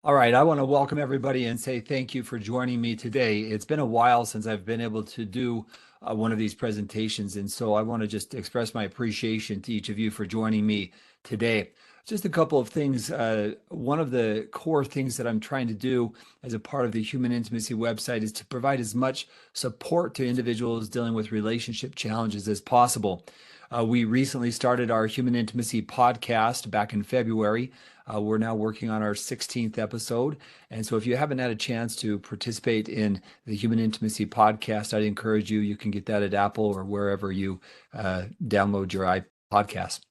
All right, I want to welcome everybody and say thank you for joining me today. It's been a while since I've been able to do one of these presentations, and so I want to just express my appreciation to each of you for joining me today. Just a couple of things. One of the core things that I'm trying to do as a part of the Human Intimacy website is to provide as much support to individuals dealing with relationship challenges as possible. We recently started our Human Intimacy podcast back in February. We're now working on our 16th episode. And so if you haven't had a chance to participate in the Human Intimacy podcast, I'd encourage you. You can get that at Apple or wherever you download your podcast.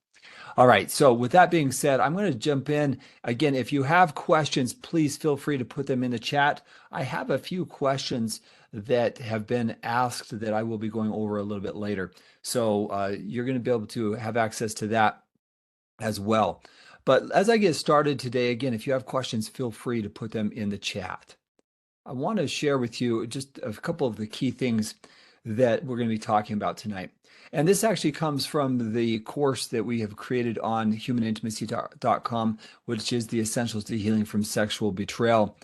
All right. So with that being said, I'm going to jump in. Again, if you have questions, please feel free to put them in the chat. I have a few questions that have been asked that I will be going over a little bit later. So you're going to be able to have access to that as well. But as I get started today, again, if you have questions, feel free to put them in the chat. I want to share with you just a couple of the key things that we're going to be talking about tonight. And this actually comes from the course that we have created on humanintimacy.com, which is the Essentials to Healing from Sexual Betrayal.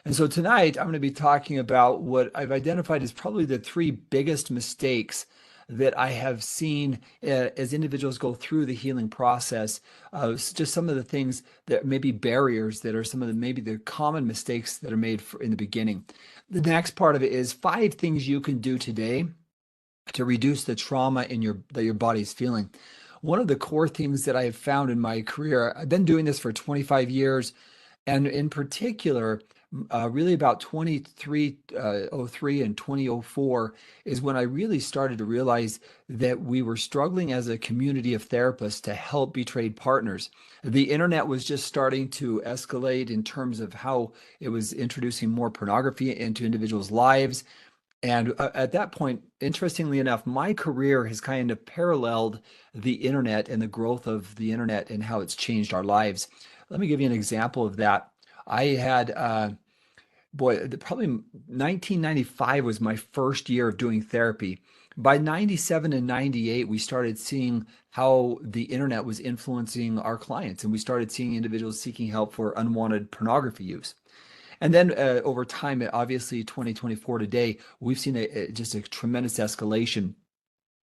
And so tonight, I'm going to be talking about what I've identified as probably the three biggest mistakes that I have seen as individuals go through the healing process. Just some of the things that may be barriers that are some of the maybe the common mistakes that are made in the beginning. The next part of it is 5 things you can do today to reduce the trauma that your body's feeling. One of the core things that I have found in my career, I've been doing this for 25 years, and in particular, really about 2303 and 2004 is when I really started to realize that we were struggling as a community of therapists to help betrayed partners. The internet was just starting to escalate in terms of how it was introducing more pornography into individuals' lives. And at that point, interestingly enough, my career has kind of paralleled the internet and the growth of the internet and how it's changed our lives. Let me give you an example of that. I had, probably 1995 was my first year of doing therapy. By 97 and 98, we started seeing how the internet was influencing our clients, and we started seeing individuals seeking help for unwanted pornography use. And then over time, obviously 2024 today, we've seen just a tremendous escalation.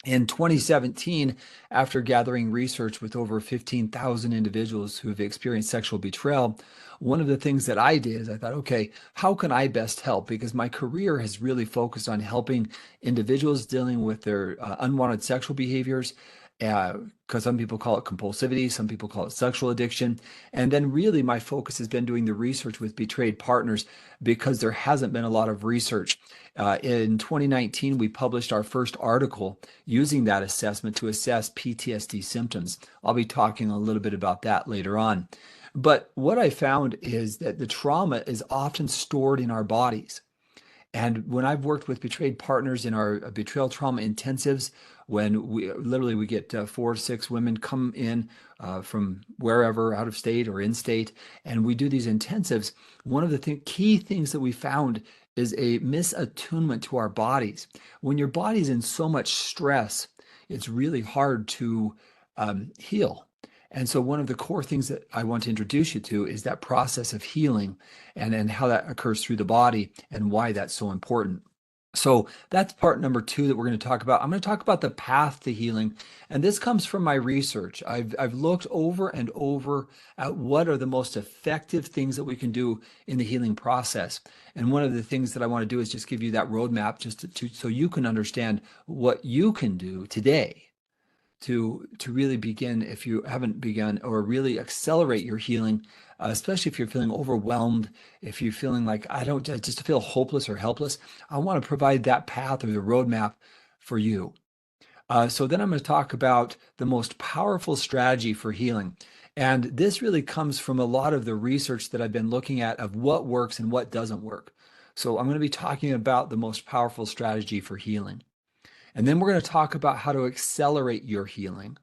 In 2017, after gathering research with over 15,000 individuals who have experienced sexual betrayal, one of the things that I did is I thought, okay, how can I best help? Because my career has really focused on helping individuals dealing with their unwanted sexual behaviors, because some people call it compulsivity, some people call it sexual addiction. And then really my focus has been doing the research with betrayed partners because there hasn't been a lot of research. In 2019, we published our first article using that assessment to assess PTSD symptoms. I'll be talking a little bit about that later on. But what I found is that the trauma is often stored in our bodies. And when I've worked with betrayed partners in our betrayal trauma intensives, when we get 4 to 6 women come in from wherever, out of state or in state, and we do these intensives, one of the key things that we found is a misattunement to our bodies. When your body's in so much stress, it's really hard to heal. And so one of the core things that I want to introduce you to is that process of healing and then how that occurs through the body and why that's so important. So that's part number 2 that we're going to talk about. I'm going to talk about the path to healing. And this comes from my research. I've looked over and over at what are the most effective things that we can do in the healing process. And one of the things that I want to do is just give you that roadmap so you can understand what you can do today to really begin, if you haven't begun, or really accelerate your healing, especially if you're feeling overwhelmed, if you're feeling like I just feel hopeless or helpless. I want to provide that path or the roadmap for you. So then I'm going to talk about the most powerful strategy for healing. And this really comes from a lot of the research that I've been looking at of what works and what doesn't work. So I'm going to be talking about the most powerful strategy for healing. And then we're going to talk about how to accelerate your healing.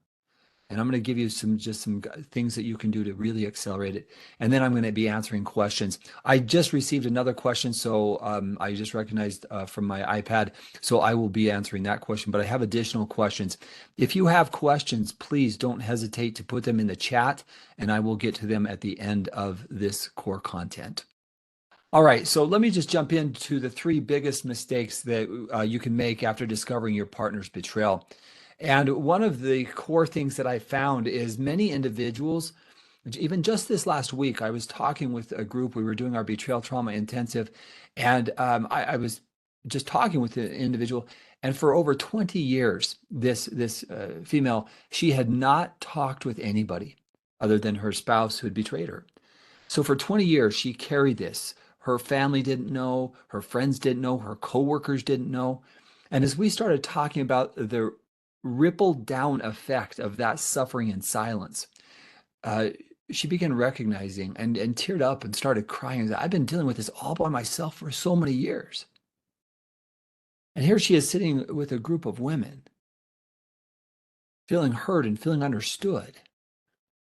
And I'm going to give you some things that you can do to really accelerate it. And then I'm going to be answering questions. I just received another question, so I just recognized from my iPad. So I will be answering that question, but I have additional questions. If you have questions, please don't hesitate to put them in the chat, and I will get to them at the end of this core content. All right, so let me just jump into the three biggest mistakes that you can make after discovering your partner's betrayal. And one of the core things that I found is many individuals, even just this last week, I was talking with a group. We were doing our betrayal trauma intensive, and I was just talking with the individual. And for over 20 years, this female, she had not talked with anybody other than her spouse who had betrayed her. So for 20 years, she carried this. Her family didn't know, her friends didn't know, her coworkers didn't know. And as we started talking about the ripple down effect of that suffering in silence, uh, she began recognizing and teared up and started crying. I've been dealing with this all by myself for so many years. And here she is sitting with a group of women, feeling heard and feeling understood,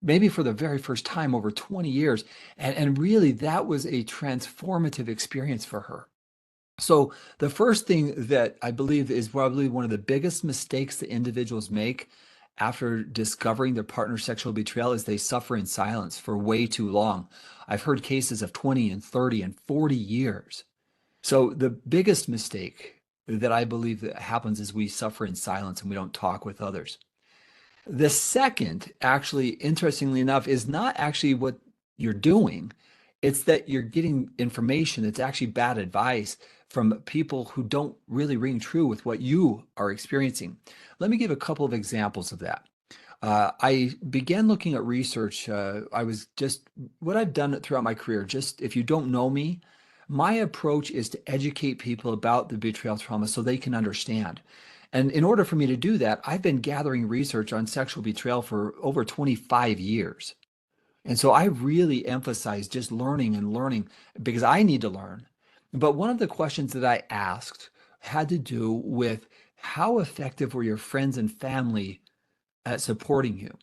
maybe for the very first time over 20 years. And really, that was a transformative experience for her. So, the first thing that I believe is probably one of the biggest mistakes that individuals make after discovering their partner's sexual betrayal is they suffer in silence for way too long. I've heard cases of 20 and 30 and 40 years. So, the biggest mistake that I believe that happens is we suffer in silence and we don't talk with others. The second, actually, interestingly enough, is not actually what you're doing. It's that you're getting information that's actually bad advice from people who don't really ring true with what you are experiencing. Let me give a couple of examples of that. I began looking at research. I was just what I've done throughout my career. Just if you don't know me, my approach is to educate people about the betrayal trauma so they can understand. And in order for me to do that, I've been gathering research on sexual betrayal for over 25 years. And so I really emphasize just learning and learning because I need to learn. But one of the questions that I asked had to do with how effective were your friends and family at supporting you?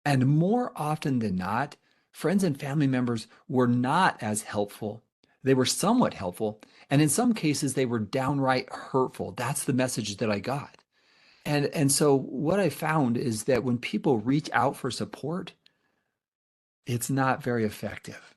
And more often than not, friends and family members were not as helpful. They were somewhat helpful. And in some cases, they were downright hurtful. That's the message that I got. And so what I found is that when people reach out for support, it's not very effective.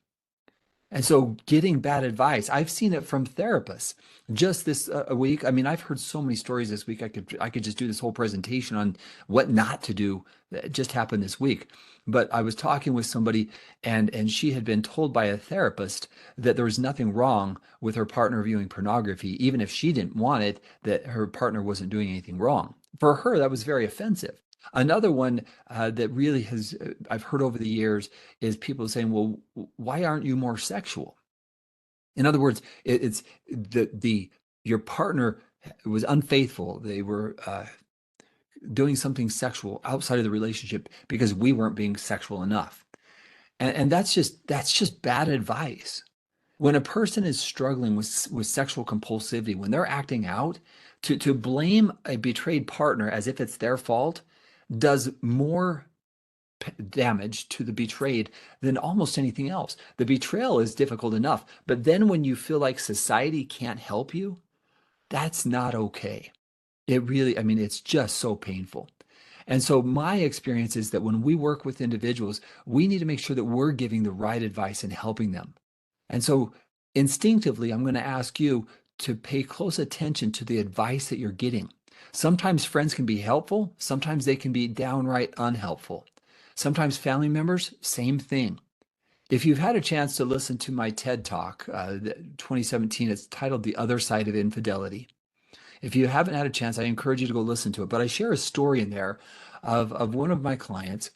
And so getting bad advice, I've seen it from therapists. Just this a week, I mean, I've heard so many stories this week. I could just do this whole presentation on what not to do that just happened this week. But I was talking with somebody and she had been told by a therapist that there was nothing wrong with her partner viewing pornography, even if she didn't want it, that her partner wasn't doing anything wrong. For her, that was very offensive. Another one that really has I've heard over the years is people saying, "Well, why aren't you more sexual?" In other words, it's the your partner was unfaithful. They were doing something sexual outside of the relationship because we weren't being sexual enough. And that's just bad advice. When a person is struggling with sexual compulsivity, when they're acting out, to blame a betrayed partner as if it's their fault does more damage to the betrayed than almost anything else. The betrayal is difficult enough, but then when you feel like society can't help you, that's not okay. It really, I mean, it's just so painful. And so my experience is that when we work with individuals, we need to make sure that we're giving the right advice and helping them. And so instinctively, I'm going to ask you to pay close attention to the advice that you're getting. Sometimes friends can be helpful, sometimes they can be downright unhelpful. Sometimes family members, same thing. If you've had a chance to listen to my TED Talk, 2017, it's titled The Other Side of Infidelity. If you haven't had a chance, I encourage you to go listen to it. But I share a story in there of one of my clients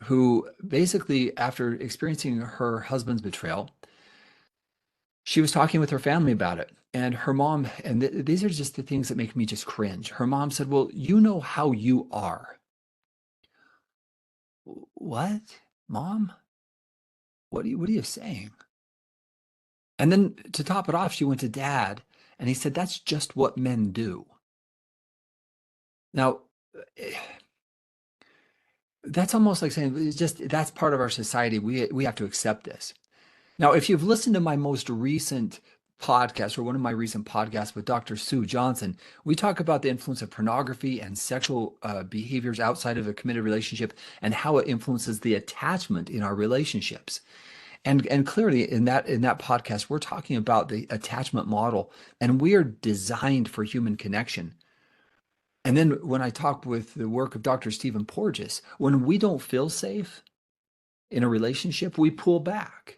who basically, after experiencing her husband's betrayal, she was talking with her family about it. And her mom, and these are just the things that make me just cringe. Her mom said, "Well, you know how you are." What? Mom? What are you saying? And then to top it off, she went to dad and he said, "That's just what men do." Now, eh, that's almost like saying it's just that's part of our society. We have to accept this. Now, if you've listened to my most recent podcast or one of my recent podcasts with Dr. Sue Johnson, we talk about the influence of pornography and sexual behaviors outside of a committed relationship and how it influences the attachment in our relationships. And clearly in that podcast, we're talking about the attachment model, and we are designed for human connection. And then when I talk with the work of Dr. Stephen Porges, when we don't feel safe in a relationship, we pull back.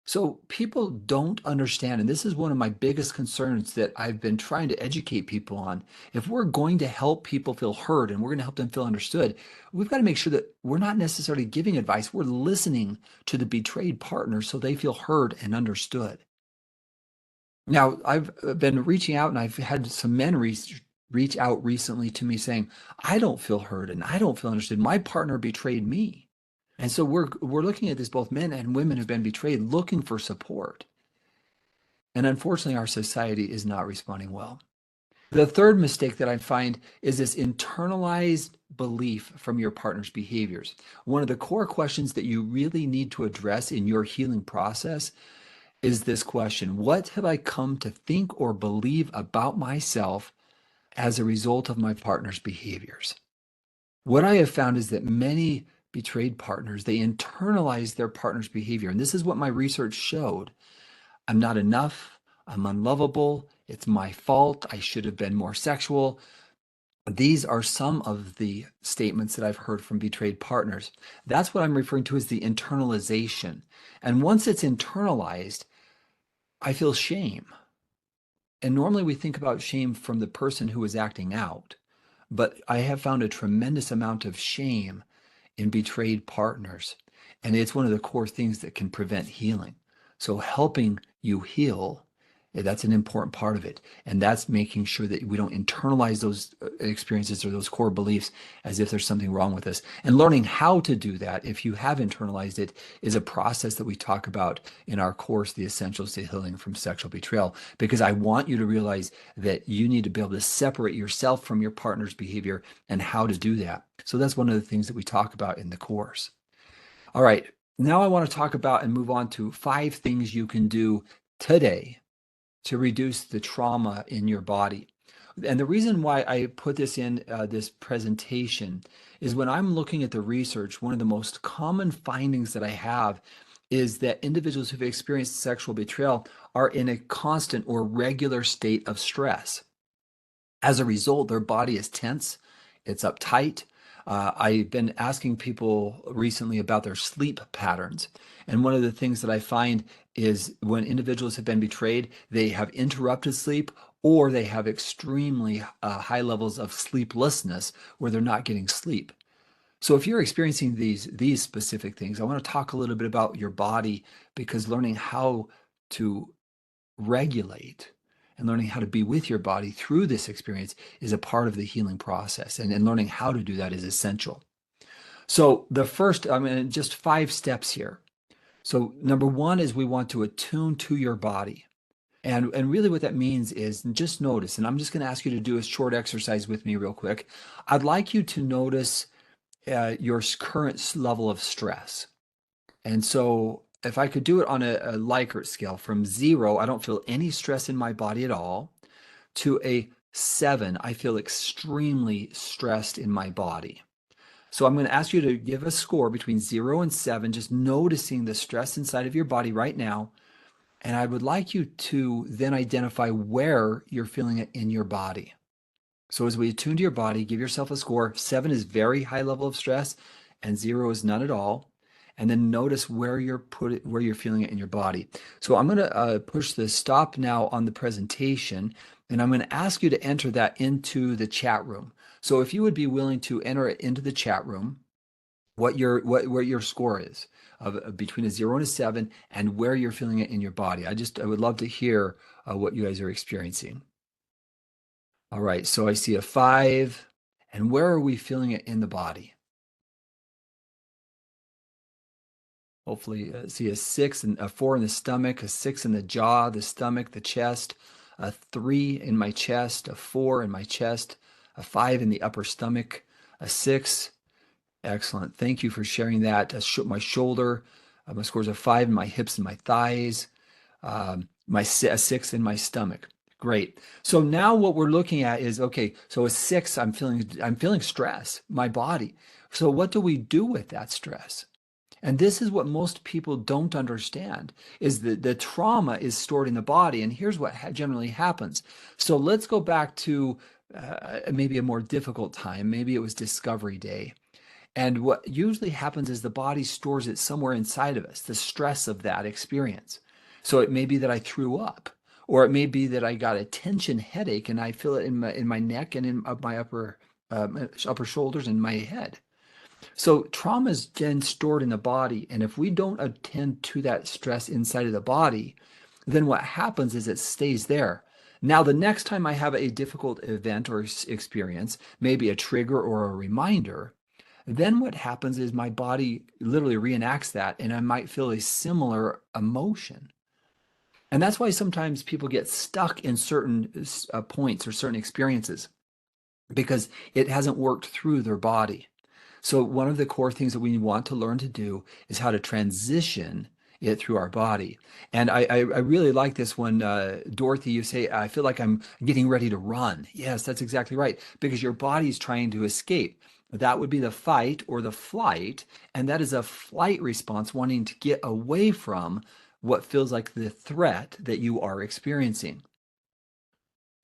So people don't understand, and this is one of my biggest concerns that I've been trying to educate people on. If we're going to help people feel heard and we're going to help them feel understood, we've got to make sure that we're not necessarily giving advice. We're listening to the betrayed partner so they feel heard and understood. Now, I've been reaching out and I've had some men reach out recently to me saying, I don't feel heard and I don't feel understood. My partner betrayed me. And so we're looking at this, both men and women who've been betrayed, looking for support. And unfortunately, our society is not responding well. The third mistake that I find is this internalized belief from your partner's behaviors. One of the core questions that you really need to address in your healing process is this question: what have I come to think or believe about myself as a result of my partner's behaviors? What I have found is that many betrayed partners, they internalize their partner's behavior. And this is what my research showed. I'm not enough. I'm unlovable. It's my fault. I should have been more sexual. These are some of the statements that I've heard from betrayed partners. That's what I'm referring to as the internalization. And once it's internalized, I feel shame. And normally we think about shame from the person who is acting out, but I have found a tremendous amount of shame in betrayed partners. And it's one of the core things that can prevent healing. So helping you heal, that's an important part of it. And that's making sure that we don't internalize those experiences or those core beliefs as if there's something wrong with us. And learning how to do that, if you have internalized it, is a process that we talk about in our course, The Essentials to Healing from Sexual Betrayal, because I want you to realize that you need to be able to separate yourself from your partner's behavior and how to do that. So that's one of the things that we talk about in the course. All right, now I want to talk about and move on to 5 things you can do today to reduce the trauma in your body. And the reason why I put this in this presentation is when I'm looking at the research, one of the most common findings that I have is that individuals who've experienced sexual betrayal are in a constant or regular state of stress. As a result, their body is tense, it's uptight. I've been asking people recently about their sleep patterns. And one of the things that I find is when individuals have been betrayed, they have interrupted sleep or they have extremely high levels of sleeplessness where they're not getting sleep. So if you're experiencing these specific things, I want to talk a little bit about your body, because learning how to regulate and learning how to be with your body through this experience is a part of the healing process. And learning how to do that is essential. So the first, I mean, just 5 steps here. So number 1 is we want to attune to your body. And really what that means is just notice, and I'm just going to ask you to do a short exercise with me real quick. I'd like you to notice your current level of stress. And so if I could do it on a Likert scale from 0, I don't feel any stress in my body at all, to a 7, I feel extremely stressed in my body. So I'm going to ask you to give a score between 0 and 7, just noticing the stress inside of your body right now. And I would like you to then identify where you're feeling it in your body. So as we attune to your body, give yourself a score. 7 is very high level of stress and 0 is none at all. And then notice where you're feeling it in your body. So I'm going to push the stop now on the presentation, and I'm going to ask you to enter that into the chat room. So if you would be willing to enter it into the chat room, what your score is of between a 0 and a 7, and where you're feeling it in your body. I would love to hear what you guys are experiencing. All right, so I see a 5, and where are we feeling it in the body? Hopefully, see a 6 and a 4 in the stomach, a 6 in the jaw, the stomach, the chest, a 3 in my chest, a 4 in my chest, a 5 in the upper stomach, a 6. Excellent. Thank you for sharing that. My shoulder, my score's a 5 in my hips and my thighs, a 6 in my stomach. Great. So now what we're looking at is, okay, so a 6, I'm feeling stress, my body. So what do we do with that stress? And this is what most people don't understand is that the trauma is stored in the body. And here's what generally happens. So let's go back to maybe a more difficult time. Maybe it was Discovery Day. And what usually happens is the body stores it somewhere inside of us, the stress of that experience. So it may be that I threw up, or it may be that I got a tension headache and I feel it in my neck and in my upper shoulders and my head. So trauma is then stored in the body, and if we don't attend to that stress inside of the body, then what happens is it stays there. Now, the next time I have a difficult event or experience, maybe a trigger or a reminder, then what happens is my body literally reenacts that, and I might feel a similar emotion. And that's why sometimes people get stuck in certain points or certain experiences because it hasn't worked through their body. So one of the core things that we want to learn to do is how to transition it through our body. And I really like this one, Dorothy, you say, I feel like I'm getting ready to run. Yes, that's exactly right, because your body's trying to escape. That would be the fight or the flight, and that is a flight response wanting to get away from what feels like the threat that you are experiencing.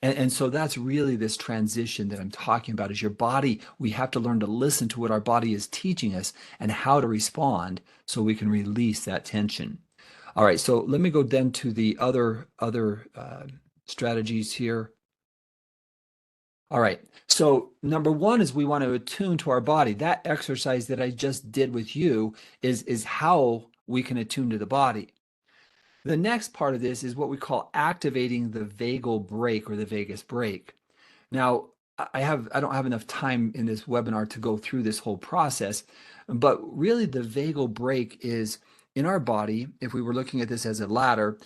And so that's really this transition that I'm talking about is your body. We have to learn to listen to what our body is teaching us and how to respond so we can release that tension. All right, so let me go then to the other strategies here. All right, so number one is we want to attune to our body. That exercise that I just did with you is how we can attune to the body. The next part of this is what we call activating the vagal brake or the vagus brake. Now, I don't have enough time in this webinar to go through this whole process, but really the vagal brake is in our body. If we were looking at this as a ladder,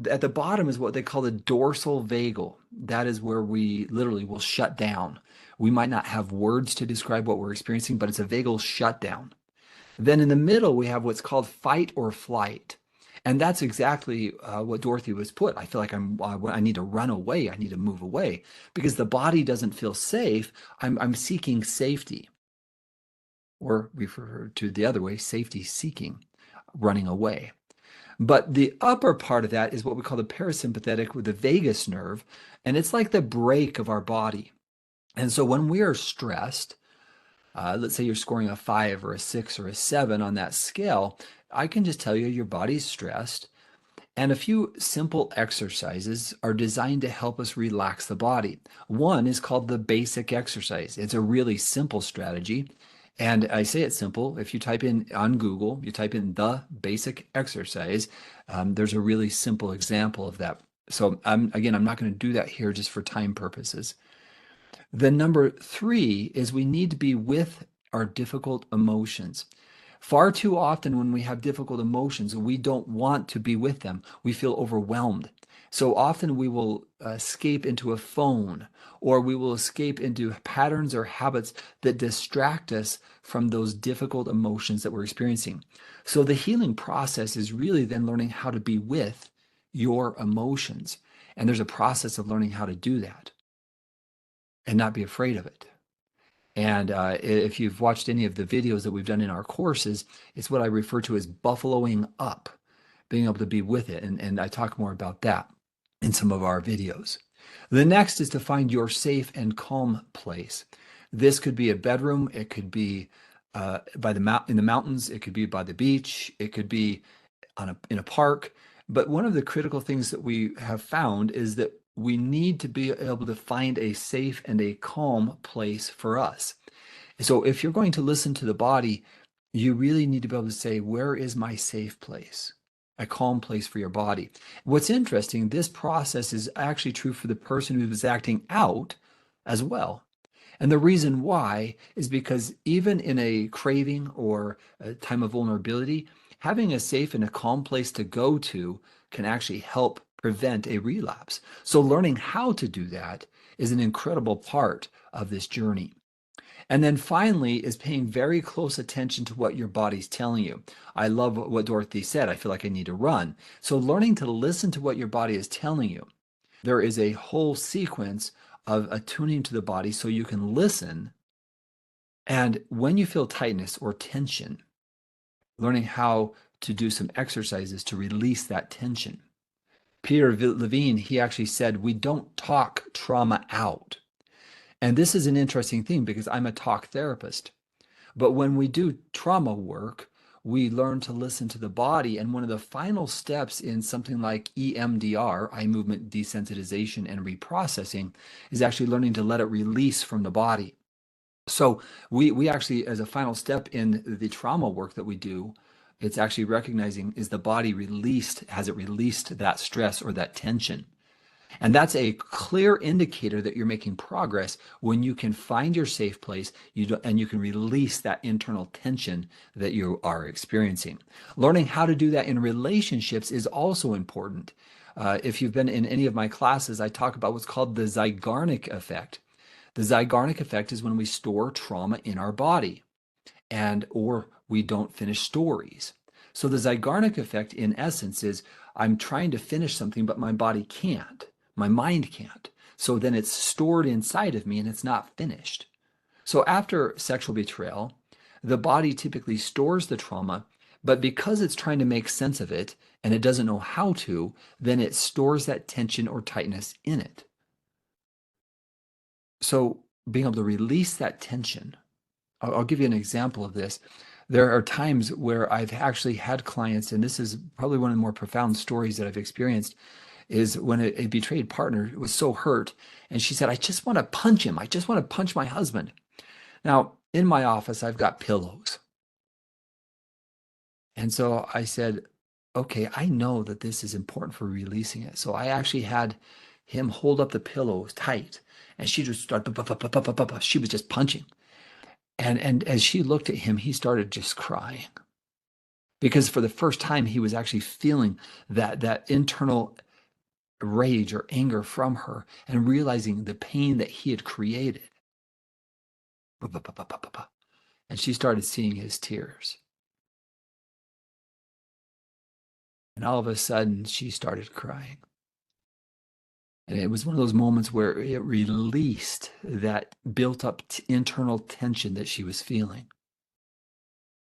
at the bottom is what they call the dorsal vagal. That is where we literally will shut down. We might not have words to describe what we're experiencing, but it's a vagal shutdown. Then in the middle, we have what's called fight or flight. And that's exactly what Dorothy was put. I feel like I need to run away. I need to move away because the body doesn't feel safe. I'm seeking safety, or refer to the other way, safety seeking, running away. But the upper part of that is what we call the parasympathetic with the vagus nerve. And it's like the brake of our body. And so when we are stressed, let's say you're scoring a 5 or a 6 or a 7 on that scale, I can just tell you your body's stressed. And a few simple exercises are designed to help us relax the body. One is called the basic exercise. It's a really simple strategy. And I say it's simple. If you type in on Google, you type in the basic exercise, there's a really simple example of that. So again, I'm not going to do that here just for time purposes. The number three is we need to be with our difficult emotions. Far too often, when we have difficult emotions, we don't want to be with them. We feel overwhelmed. So often we will escape into a phone or we will escape into patterns or habits that distract us from those difficult emotions that we're experiencing. So the healing process is really then learning how to be with your emotions. And there's a process of learning how to do that and not be afraid of it. And if you've watched any of the videos that we've done in our courses, it's what I refer to as buffaloing up, being able to be with it. And I talk more about that in some of our videos. The next is to find your safe and calm place. This could be a bedroom. It could be in the mountains. It could be by the beach. It could be in a park. But one of the critical things that we have found is that we need to be able to find a safe and a calm place for us. So if you're going to listen to the body, you really need to be able to say, where is my safe place? A calm place for your body. What's interesting, this process is actually true for the person who is acting out as well. And the reason why is because even in a craving or a time of vulnerability, having a safe and a calm place to go to can actually help prevent a relapse. So learning how to do that is an incredible part of this journey. And then finally is paying very close attention to what your body's telling you. I love what Dorothy said. I feel like I need to run. So learning to listen to what your body is telling you. There is a whole sequence of attuning to the body so you can listen. And when you feel tightness or tension, learning how to do some exercises to release that tension. Peter Levine, he actually said, we don't talk trauma out. And this is an interesting thing because I'm a talk therapist. But when we do trauma work, we learn to listen to the body. And one of the final steps in something like EMDR, eye movement desensitization and reprocessing, is actually learning to let it release from the body. So we actually, as a final step in the trauma work that we do, it's actually recognizing, is the body released, has it released that stress or that tension? And that's a clear indicator that you're making progress when you can find your safe place, and you can release that internal tension that you are experiencing. Learning how to do that in relationships is also important. If you've been in any of my classes, I talk about what's called the Zeigarnik effect. The Zeigarnik effect is when we store trauma in our body or we don't finish stories. So the Zeigarnik effect, in essence, is I'm trying to finish something, but my body can't. My mind can't. So then it's stored inside of me and it's not finished. So after sexual betrayal, the body typically stores the trauma, but because it's trying to make sense of it and it doesn't know how to, then it stores that tension or tightness in it. So being able to release that tension, I'll give you an example of this. There are times where I've actually had clients, and this is probably one of the more profound stories that I've experienced, is when a betrayed partner was so hurt, and she said, I just want to punch him. I just want to punch my husband. Now, in my office, I've got pillows. And so I said, okay, I know that this is important for releasing it. So I actually had him hold up the pillows tight, and she just started, she was just punching. And as she looked at him, he started just crying because for the first time he was actually feeling that internal rage or anger from her and realizing the pain that he had created. And she started seeing his tears. And all of a sudden she started crying. And it was one of those moments where it released that built up internal tension that she was feeling.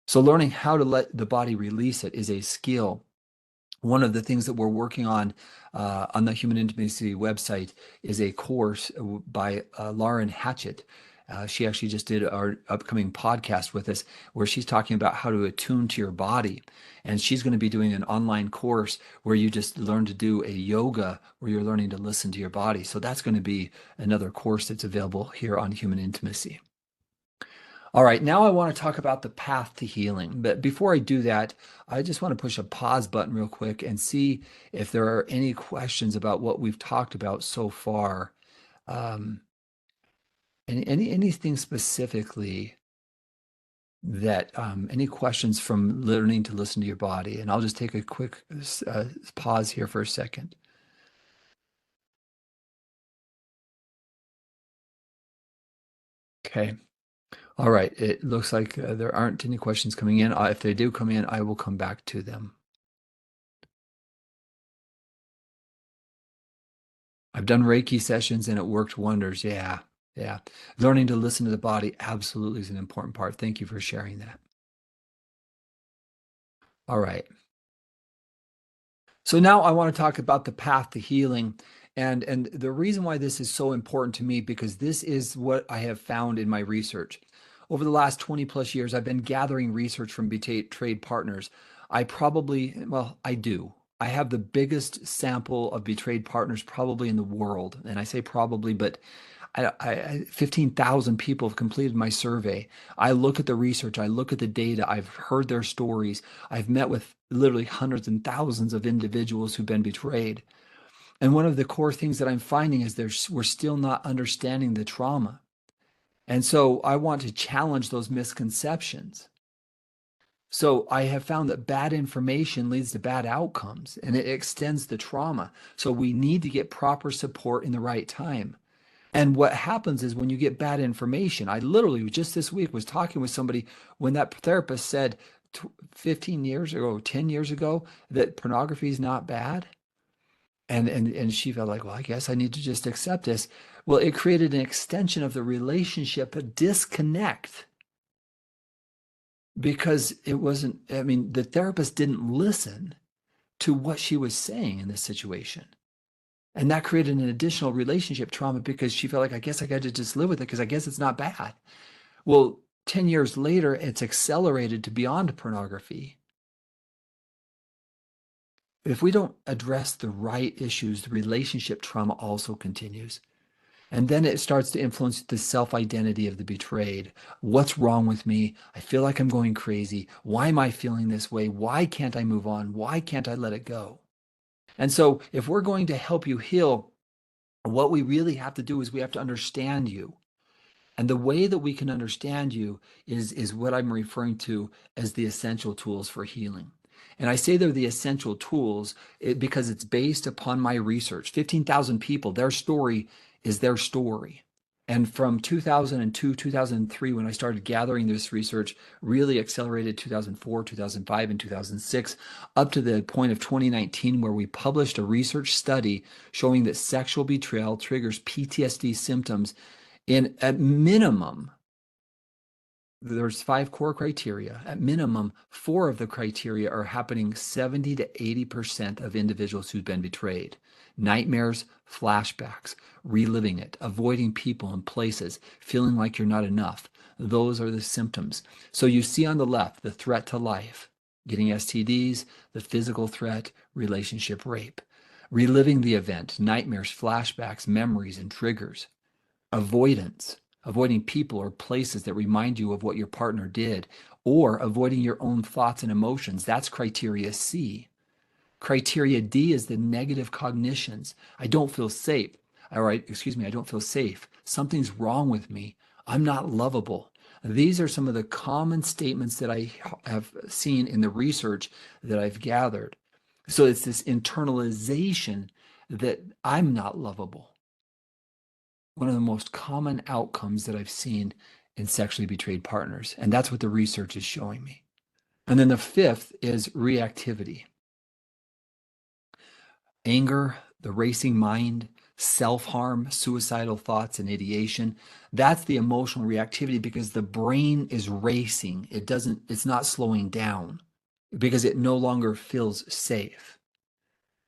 So learning how to let the body release it is a skill. One of the things that we're working on the Human Intimacy website is a course by Lauren Hatchett. She actually just did our upcoming podcast with us where she's talking about how to attune to your body. And she's going to be doing an online course where you just learn to do a yoga where you're learning to listen to your body. So that's going to be another course that's available here on Human Intimacy. All right, now I want to talk about the path to healing. But before I do that, I just want to push a pause button real quick and see if there are any questions about what we've talked about so far. Um, anything specifically any questions from learning to listen to your body? And I'll just take a quick pause here for a second. Okay. All right. It looks like there aren't any questions coming in. If they do come in, I will come back to them. I've done Reiki sessions and it worked wonders. Yeah. Yeah. Learning to listen to the body absolutely is an important part. Thank you for sharing that. All right. So now I want to talk about the path to healing. And the reason why this is so important to me, because this is what I have found in my research. Over the last 20 plus years, I've been gathering research from trade partners. I do. I have the biggest sample of betrayed partners probably in the world. And I say probably, but 15,000 people have completed my survey. I look at the research, I look at the data, I've heard their stories. I've met with literally hundreds and thousands of individuals who've been betrayed. And one of the core things that I'm finding is we're still not understanding the trauma. And so I want to challenge those misconceptions. So I have found that bad information leads to bad outcomes and it extends the trauma. So we need to get proper support in the right time. And what happens is when you get bad information, I literally just this week was talking with somebody when that therapist said 15 years ago, 10 years ago, that pornography is not bad. And she felt like, well, I guess I need to just accept this. Well, it created an extension of the relationship, a disconnect. because it wasn't, I mean, the therapist didn't listen to what she was saying in this situation. And that created an additional relationship trauma because she felt like, I guess I got to just live with it because I guess it's not bad. Well, 10 years later, it's accelerated to beyond pornography. If we don't address the right issues, the relationship trauma also continues. And then it starts to influence the self identity of the betrayed. What's wrong with me? I feel like I'm going crazy. Why am I feeling this way? Why can't I move on? Why can't I let it go? And so, if we're going to help you heal, what we really have to do is we have to understand you. And the way that we can understand you is what I'm referring to as the essential tools for healing. And I say they're the essential tools because it's based upon my research. 15,000 people, their story is their story. And from 2002, 2003, when I started gathering this research, really accelerated 2004, 2005, and 2006, up to the point of 2019, where we published a research study showing that sexual betrayal triggers PTSD symptoms in at minimum, there's 5 core criteria. At minimum, 4 of the criteria are happening 70 to 80% of individuals who've been betrayed. Nightmares, flashbacks, reliving it, avoiding people and places, feeling like you're not enough. Those are the symptoms. So you see on the left the threat to life, getting STDs, the physical threat, relationship rape. Reliving the event, nightmares, flashbacks, memories, and triggers. Avoidance, avoiding people or places that remind you of what your partner did, or avoiding your own thoughts and emotions. That's criteria C. Criteria D is the negative cognitions. I don't feel safe. All right, excuse me, I don't feel safe. Something's wrong with me. I'm not lovable. These are some of the common statements that I have seen in the research that I've gathered. So it's this internalization that I'm not lovable. One of the most common outcomes that I've seen in sexually betrayed partners. And that's what the research is showing me. And then the fifth is reactivity, anger, the racing mind, self harm, suicidal thoughts, and ideation. That's the emotional reactivity because the brain is racing. It's not slowing down because it no longer feels safe.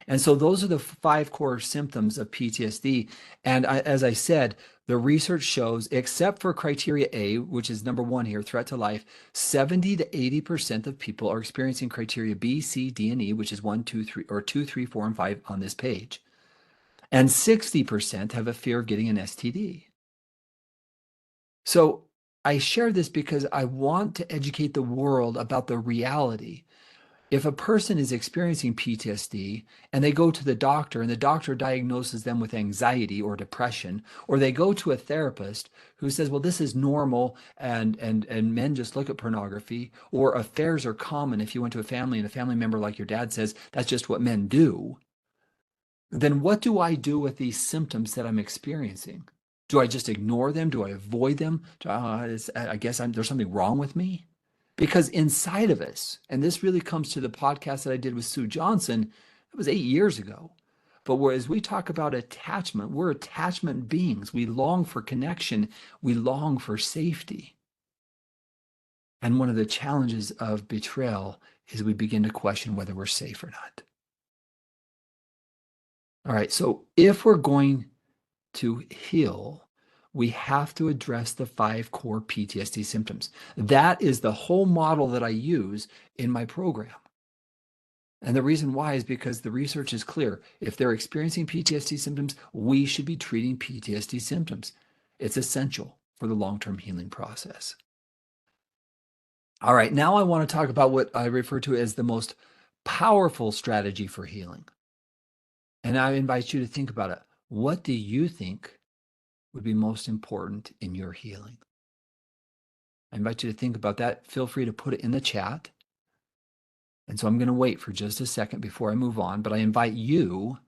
And so those are the 5 core symptoms of PTSD. And as I said, the research shows, except for criteria A, which is number 1 here, threat to life, 70 to 80% of people are experiencing criteria B, C, D, and E, which is 1, 2, 3, or 2, 3, 4, and 5 on this page. And 60% have a fear of getting an STD. So I share this because I want to educate the world about the reality. If a person is experiencing PTSD and they go to the doctor and the doctor diagnoses them with anxiety or depression, or they go to a therapist who says, well, this is normal and men just look at pornography, or affairs are common if you went to a family and a family member like your dad says, that's just what men do, then what do I do with these symptoms that I'm experiencing? Do I just ignore them? Do I avoid them? I guess there's something wrong with me. Because inside of us, and this really comes to the podcast that I did with Sue Johnson, it was 8 years ago. But whereas we talk about attachment, we're attachment beings. We long for connection, we long for safety. And one of the challenges of betrayal is we begin to question whether we're safe or not. All right, so if we're going to heal, we have to address the 5 core PTSD symptoms. That is the whole model that I use in my program. And the reason why is because the research is clear. If they're experiencing PTSD symptoms, we should be treating PTSD symptoms. It's essential for the long-term healing process. All right, now I want to talk about what I refer to as the most powerful strategy for healing. And I invite you to think about it. What do you think would be most important in your healing? I invite you to think about that. Feel free to put it in the chat. And so I'm going to wait for just a second before I move on, but I invite you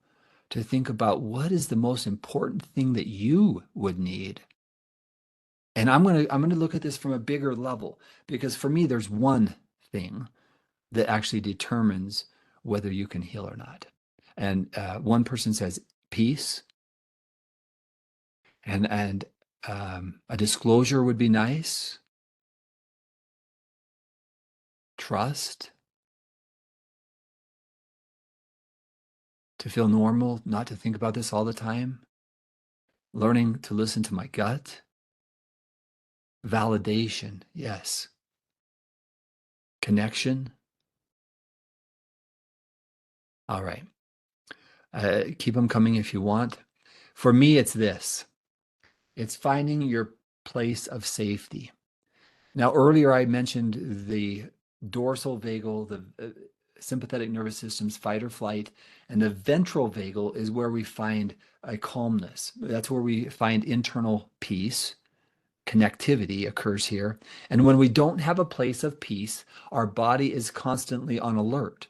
to think about what is the most important thing that you would need. And I'm going to look at this from a bigger level because for me there's one thing that actually determines whether you can heal or not. And one person says peace, and a disclosure would be nice. trust, to feel normal, not to think about this all the time, learning to listen to my gut, validation, yes, connection. All right. Keep them coming if you want. For me, it's this. It's finding your place of safety. Now, earlier I mentioned the dorsal vagal, the sympathetic nervous system's fight or flight, and the ventral vagal is where we find a calmness. That's where we find internal peace. Connectivity occurs here. And when we don't have a place of peace, our body is constantly on alert.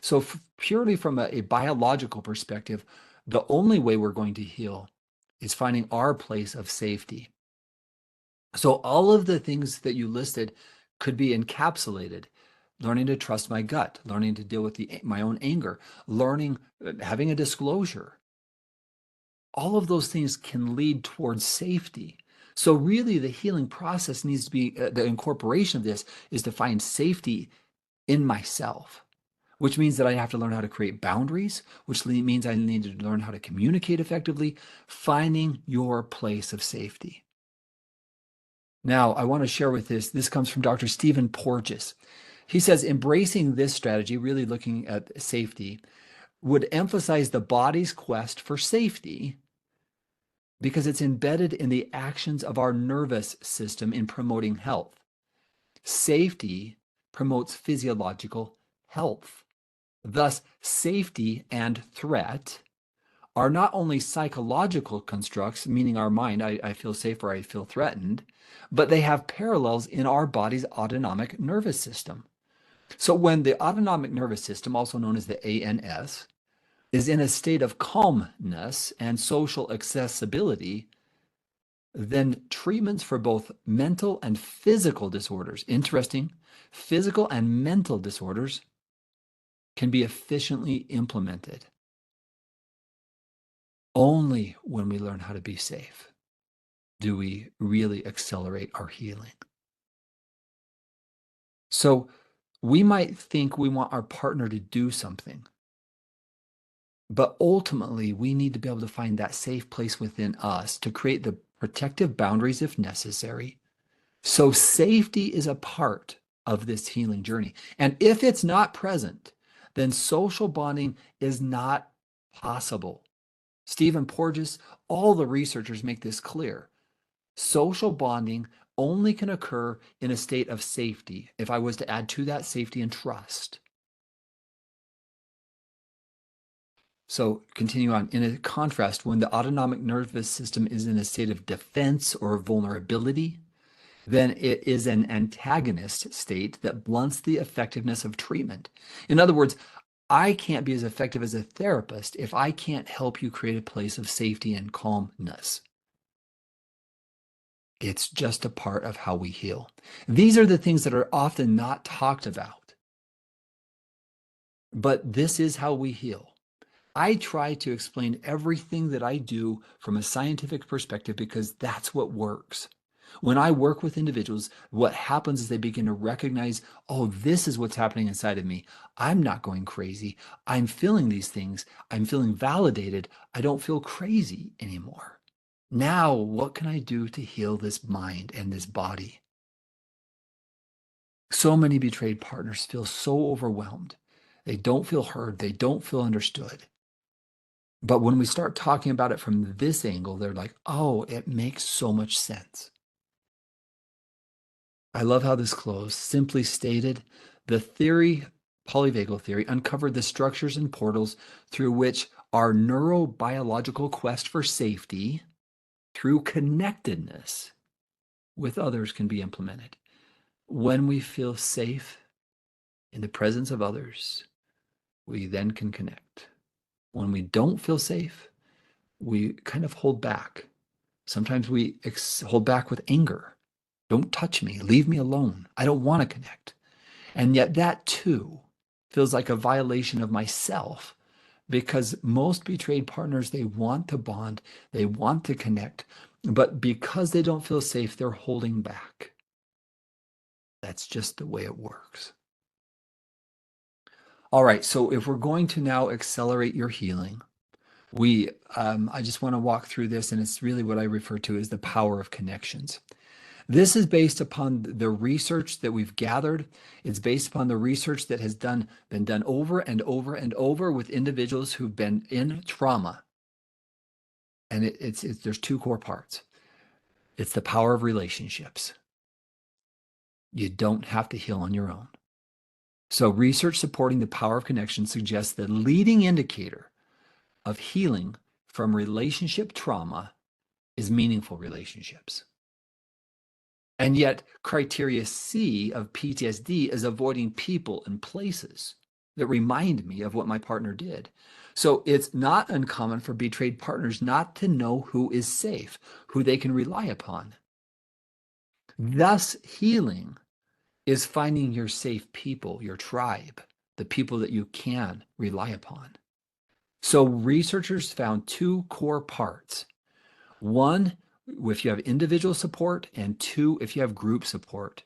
So, purely from a biological perspective, the only way we're going to heal is finding our place of safety. So all of the things that you listed could be encapsulated. Learning to trust my gut, learning to deal with my own anger, learning, having a disclosure. All of those things can lead towards safety. So really the healing process needs to be, the incorporation of this is to find safety in myself, which means that I have to learn how to create boundaries, which means I need to learn how to communicate effectively, finding your place of safety. Now, I want to share with this comes from Dr. Stephen Porges. He says embracing this strategy, really looking at safety, would emphasize the body's quest for safety because it's embedded in the actions of our nervous system in promoting health. Safety promotes physiological health. Thus, safety and threat are not only psychological constructs, meaning our mind, I feel safe or I feel threatened, but they have parallels in our body's autonomic nervous system. So when the autonomic nervous system, also known as the ANS, is in a state of calmness and social accessibility, then treatments for both mental and physical disorders, interesting, physical and mental disorders can be efficiently implemented. Only when we learn how to be safe do we really accelerate our healing. So we might think we want our partner to do something, but ultimately we need to be able to find that safe place within us to create the protective boundaries if necessary. So safety is a part of this healing journey. And if it's not present, then social bonding is not possible. Stephen Porges, all the researchers make this clear. Social bonding only can occur in a state of safety. If I was to add to that, safety and trust. So continue on. In a contrast, when the autonomic nervous system is in a state of defense or vulnerability, then it is an antagonist state that blunts the effectiveness of treatment. In other words, I can't be as effective as a therapist if I can't help you create a place of safety and calmness. It's just a part of how we heal. These are the things that are often not talked about. But this is how we heal. I try to explain everything that I do from a scientific perspective because that's what works. When I work with individuals, what happens is they begin to recognize, oh, this is what's happening inside of me. I'm not going crazy. I'm feeling these things. I'm feeling validated. I don't feel crazy anymore. Now, what can I do to heal this mind and this body? So many betrayed partners feel so overwhelmed. They don't feel heard. They don't feel understood. But when we start talking about it from this angle, they're like, oh, it makes so much sense. I love how this closed. Simply stated, the theory, polyvagal theory, uncovered the structures and portals through which our neurobiological quest for safety through connectedness with others can be implemented. When we feel safe in the presence of others, we then can connect. When we don't feel safe, we kind of hold back. Sometimes we hold back with anger. Don't touch me. Leave me alone. I don't want to connect. And yet that too feels like a violation of myself because most betrayed partners, they want to bond, they want to connect, but because they don't feel safe, they're holding back. That's just the way it works. All right, so if we're going to now accelerate your healing, I just want to walk through this, and it's really what I refer to as the power of connections. This is based upon the research that we've gathered. It's based upon the research that has been done over and over and over with individuals who've been in trauma. And there's two core parts. It's the power of relationships. You don't have to heal on your own. So research supporting the power of connection suggests the leading indicator of healing from relationship trauma is meaningful relationships. And yet, criteria C of PTSD is avoiding people and places that remind me of what my partner did. So it's not uncommon for betrayed partners not to know who is safe, who they can rely upon. Thus, healing is finding your safe people, your tribe, the people that you can rely upon. So researchers found two core parts. One, if you have individual support, and two, if you have group support,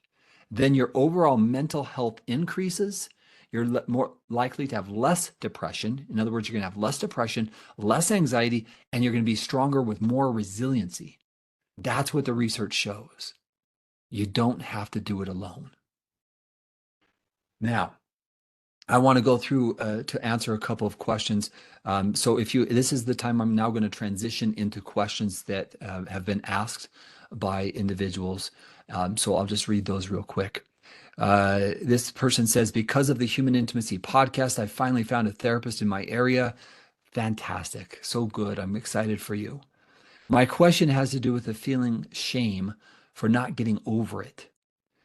then your overall mental health increases. You're more likely to have less depression. In other words, you're going to have less depression, less anxiety, and you're going to be stronger with more resiliency. That's what the research shows. You don't have to do it alone. Now, I want to go through to answer a couple of questions. So this is the time I'm now going to transition into questions that have been asked by individuals. So I'll just read those real quick. This person says, because of the Human Intimacy podcast, I finally found a therapist in my area. Fantastic. So good. I'm excited for you. My question has to do with the feeling shame for not getting over it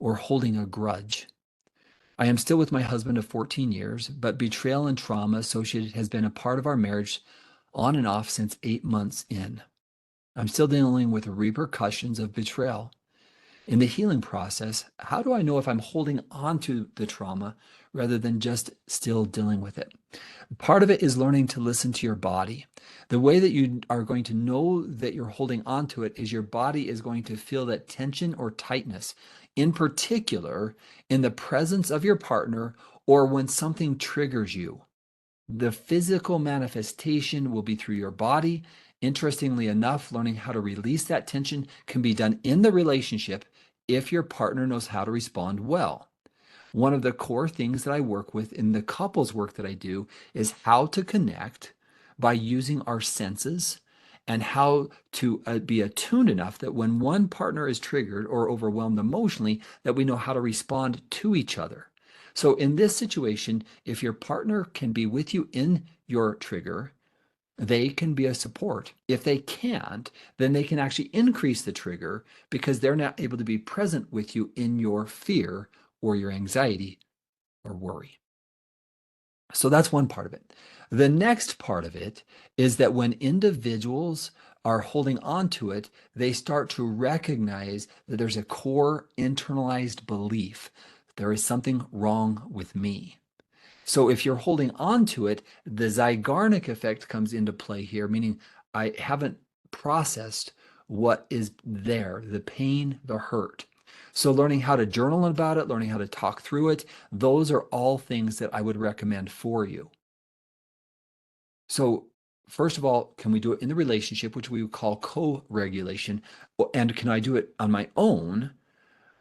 or holding a grudge. I am still with my husband of 14 years, but betrayal and trauma associated has been a part of our marriage on and off since 8 months in. I'm still dealing with the repercussions of betrayal. In the healing process, how do I know if I'm holding on to the trauma rather than just still dealing with it? Part of it is learning to listen to your body. The way that you are going to know that you're holding on to it is your body is going to feel that tension or tightness, in particular, in the presence of your partner or when something triggers you. The physical manifestation will be through your body. Interestingly enough, learning how to release that tension can be done in the relationship if your partner knows how to respond well. One of the core things that I work with in the couples work that I do is how to connect by using our senses and how to be attuned enough that when one partner is triggered or overwhelmed emotionally, that we know how to respond to each other. So in this situation, if your partner can be with you in your trigger, they can be a support. If they can't, then they can actually increase the trigger because they're not able to be present with you in your fear or your anxiety or worry. So that's one part of it. The next part of it is that when individuals are holding on to it, they start to recognize that there's a core internalized belief. There is something wrong with me. So if you're holding on to it, the Zygarnik effect comes into play here, meaning I haven't processed what is there, the pain, the hurt. So learning how to journal about it, learning how to talk through it, those are all things that I would recommend for you. So first of all, can we do it in the relationship, which we would call co-regulation? And can I do it on my own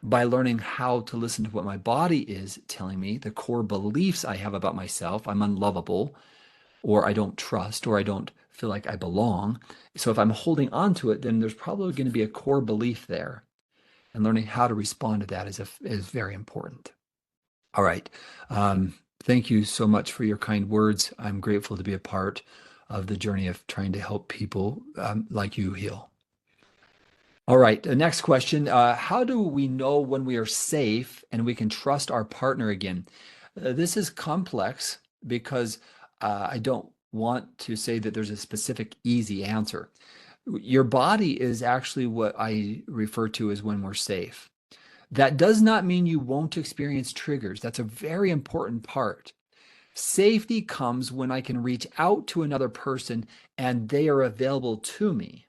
by learning how to listen to what my body is telling me, the core beliefs I have about myself? I'm unlovable, or I don't trust, or I don't feel like I belong. So if I'm holding on to it, then there's probably going to be a core belief there. And learning how to respond to that is very important. All right. Thank you so much for your kind words. I'm grateful to be a part of the journey of trying to help people like you heal. All right. The next question. How do we know when we are safe and we can trust our partner again? This is complex because I don't want to say that there's a specific easy answer. Your body is actually what I refer to as when we're safe. That does not mean you won't experience triggers. That's a very important part. Safety comes when I can reach out to another person and they are available to me.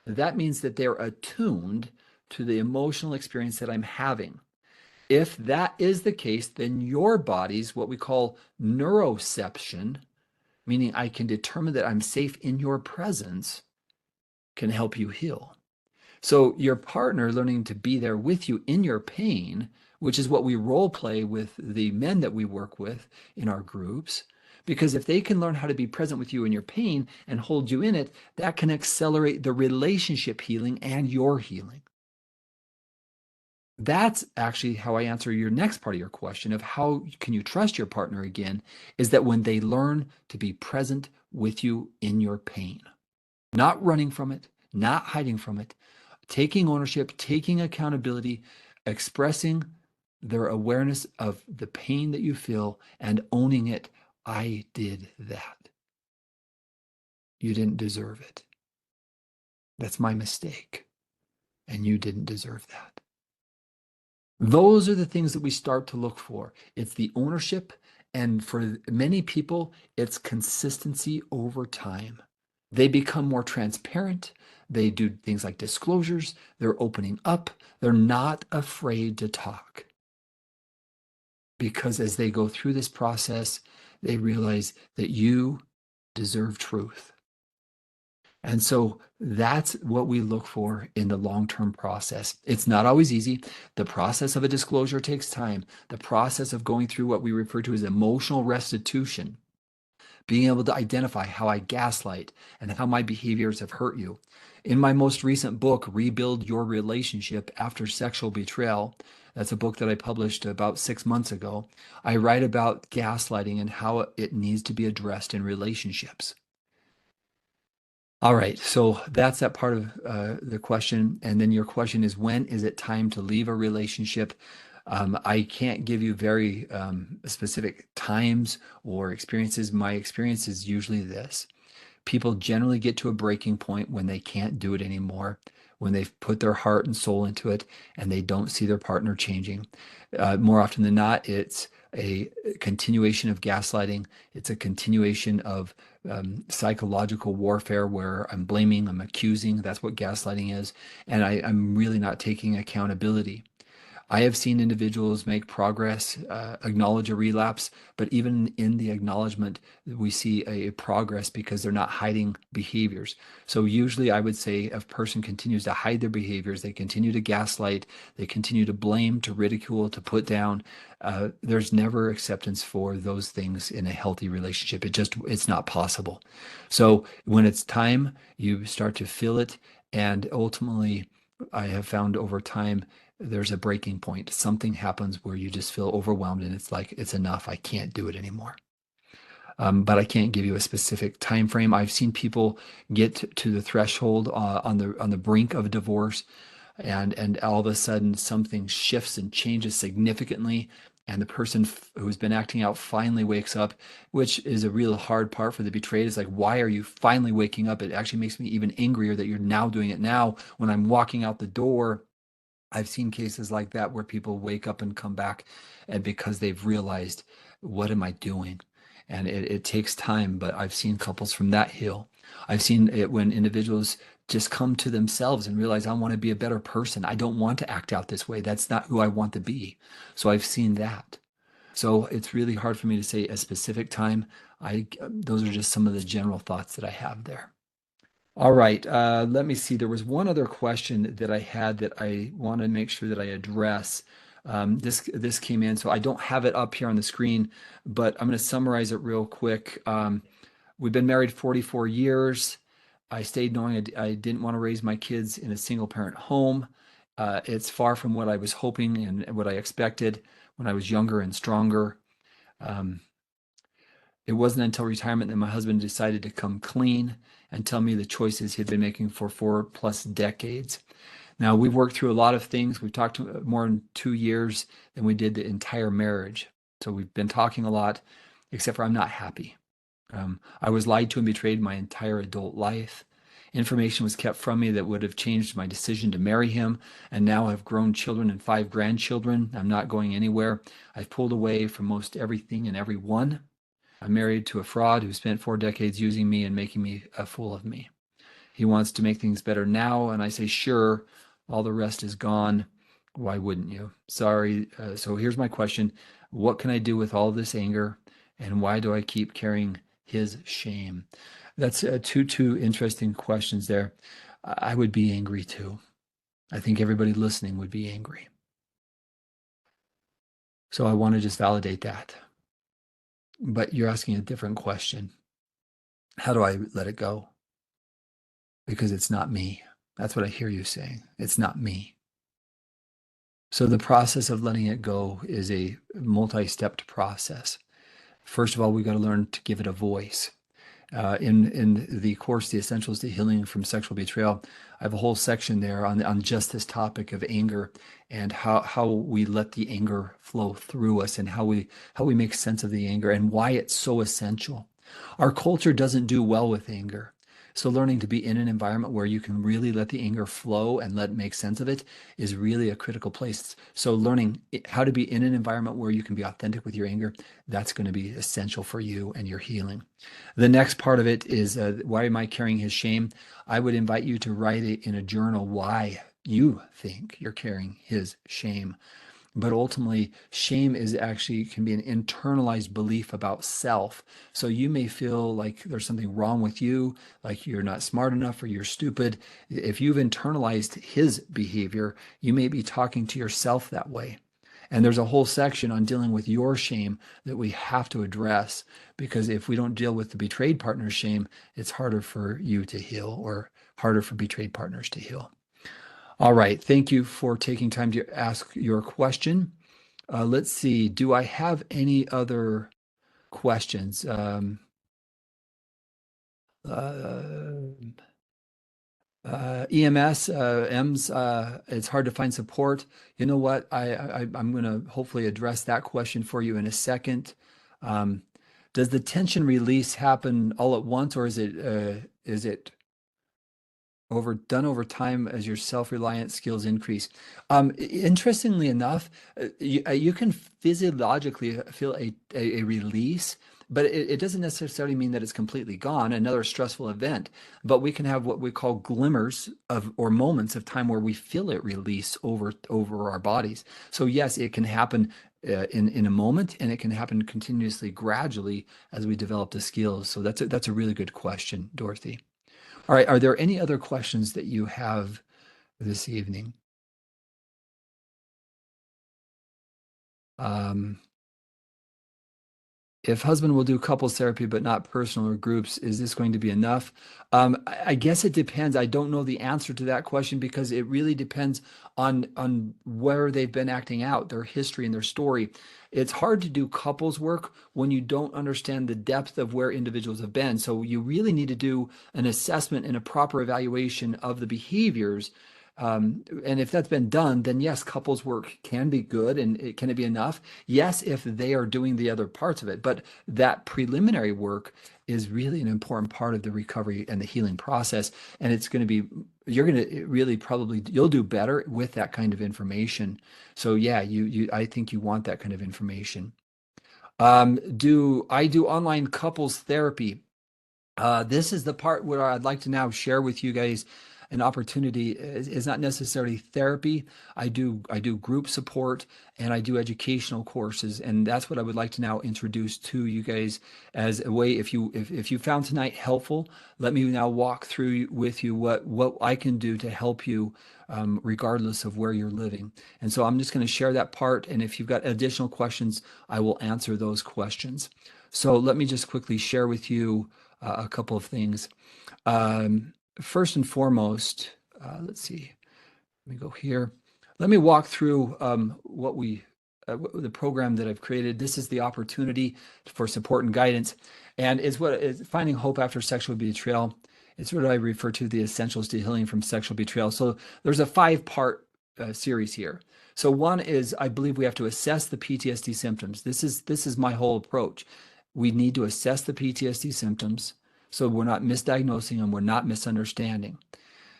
That means that they're attuned to the emotional experience that I'm having. If that is the case, then your body's what we call neuroception, meaning I can determine that I'm safe in your presence, can help you heal. So your partner learning to be there with you in your pain, which is what we role play with the men that we work with in our groups, because if they can learn how to be present with you in your pain and hold you in it, that can accelerate the relationship healing and your healing. That's actually how I answer your next part of your question of how can you trust your partner again, is that when they learn to be present with you in your pain, not running from it, not hiding from it, taking ownership, taking accountability, expressing their awareness of the pain that you feel and owning it. I did that. You didn't deserve it. That's my mistake. And you didn't deserve that. Those are the things that we start to look for. It's the ownership. And for many people, it's consistency over time. They become more transparent. They do things like disclosures. They're opening up. They're not afraid to talk. Because as they go through this process, they realize that you deserve truth. And so that's what we look for in the long-term process. It's not always easy. The process of a disclosure takes time. The process of going through what we refer to as emotional restitution, being able to identify how I gaslight and how my behaviors have hurt you. In my most recent book, Rebuild Your Relationship After Sexual Betrayal, that's a book that I published about 6 months ago, I write about gaslighting and how it needs to be addressed in relationships. All right, so that's that part of the question. And then your question is, when is it time to leave a relationship? I can't give you very specific times or experiences. My experience is usually this. People generally get to a breaking point when they can't do it anymore, when they've put their heart and soul into it and they don't see their partner changing. More often than not, it's a continuation of gaslighting. It's a continuation of psychological warfare where I'm blaming, I'm accusing. That's what gaslighting is. And I'm really not taking accountability. I have seen individuals make progress, acknowledge a relapse, but even in the acknowledgement, we see a progress because they're not hiding behaviors. So usually I would say if a person continues to hide their behaviors, they continue to gaslight, they continue to blame, to ridicule, to put down, there's never acceptance for those things in a healthy relationship. It's not possible. So when it's time, you start to feel it, and ultimately, I have found over time there's a breaking point. Something happens where you just feel overwhelmed and it's like, it's enough. I can't do it anymore. But I can't give you a specific time frame. I've seen people get to the threshold on the brink of divorce, and all of a sudden something shifts and changes significantly, and the person who's been acting out finally wakes up, which is a real hard part for the betrayed. It's like, why are you finally waking up? It actually makes me even angrier that you're now doing it now when I'm walking out the door. I've seen cases like that where people wake up and come back, and because they've realized, what am I doing? And it takes time, but I've seen couples from that heal. I've seen it when individuals just come to themselves and realize, I want to be a better person. I don't want to act out this way. That's not who I want to be. So I've seen that. So it's really hard for me to say a specific time. Those are just some of the general thoughts that I have there. All right, let me see. There was one other question that I had that I want to make sure that I address. This came in, so I don't have it up here on the screen, but I'm going to summarize it real quick. We've been married 44 years. I stayed knowing I didn't want to raise my kids in a single parent home. It's far from what I was hoping and what I expected when I was younger and stronger. Um, it wasn't until retirement that my husband decided to come clean and tell me the choices he'd been making for 4+ decades. Now, we've worked through a lot of things. We've talked to more than 2 years than we did the entire marriage. So we've been talking a lot, except for I'm not happy. I was lied to and betrayed my entire adult life. Information was kept from me that would have changed my decision to marry him. And now I've grown children and 5 grandchildren. I'm not going anywhere. I've pulled away from most everything and everyone. I'm married to a fraud who spent 4 decades using me and making me a fool of me. He wants to make things better now, and I say, sure, all the rest is gone. Why wouldn't you? Sorry. So here's my question. What can I do with all this anger? And why do I keep carrying his shame? That's two interesting questions there. I would be angry too. I think everybody listening would be angry. So I want to just validate that. But you're asking a different question. How do I let it go? Because it's not me. That's what I hear you saying. It's not me. So the process of letting it go is a multi-stepped process. First of all, we got to learn to give it a voice. In the course, The Essentials to Healing from Sexual Betrayal, I have a whole section there on just this topic of anger and how we let the anger flow through us and how we make sense of the anger and why it's so essential. Our culture doesn't do well with anger. So learning to be in an environment where you can really let the anger flow and let make sense of it is really a critical place. So learning how to be in an environment where you can be authentic with your anger, that's going to be essential for you and your healing. The next part of it is why am I carrying his shame? I would invite you to write it in a journal why you think you're carrying his shame. But ultimately, shame is actually can be an internalized belief about self. So you may feel like there's something wrong with you, like you're not smart enough or you're stupid. If you've internalized his behavior, you may be talking to yourself that way. And there's a whole section on dealing with your shame that we have to address because if we don't deal with the betrayed partner's shame, it's harder for you to heal or harder for betrayed partners to heal. All right. Thank you for taking time to ask your question. Let's see. Do I have any other questions? Uh, EMS, EMS, it's hard to find support. You know what? I'm going to hopefully address that question for you in a second. Um, does the tension release happen all at once, or is it done over time as your self-reliant skills increase? Interestingly enough, you can physiologically feel a release, but it doesn't necessarily mean that it's completely gone, another stressful event. But we can have what we call glimmers of or moments of time where we feel it release over our bodies. So yes, it can happen in a moment, and it can happen continuously, gradually as we develop the skills. So that's a really good question, Dorothy. All right. Are there any other questions that you have this evening? Um, if husband will do couples therapy but not personal or groups, is this going to be enough? I guess it depends. I don't know the answer to that question because it really depends on where they've been acting out, their history and their story. It's hard to do couples work when you don't understand the depth of where individuals have been. So you really need to do an assessment and a proper evaluation of the behaviors. And if that's been done, then yes, couples work can be good and can it be enough? Yes, if they are doing the other parts of it. But that preliminary work is really an important part of the recovery and the healing process. And it's going to be, you're going to really probably, you'll do better with that kind of information. So yeah, I think you want that kind of information. Do I do online couples therapy? This is the part where I'd like to now share with you guys an opportunity. Is not necessarily therapy. I do group support and I do educational courses, and that's what I would like to now introduce to you guys as a way. If you found tonight helpful, let me now walk through with you what I can do to help you, regardless of where you're living. And so I'm just going to share that part, and if you've got additional questions, I will answer those questions. So let me just quickly share with you a couple of things. Um, First and foremost, let's see. Let me go here. Let me walk through the program that I've created. This is the opportunity for support and guidance, and it's what is finding hope after sexual betrayal. It's what I refer to the essentials to healing from sexual betrayal. So there's a 5-part series here. So one is I believe we have to assess the PTSD symptoms. This is my whole approach. We need to assess the PTSD symptoms so we're not misdiagnosing them, we're not misunderstanding.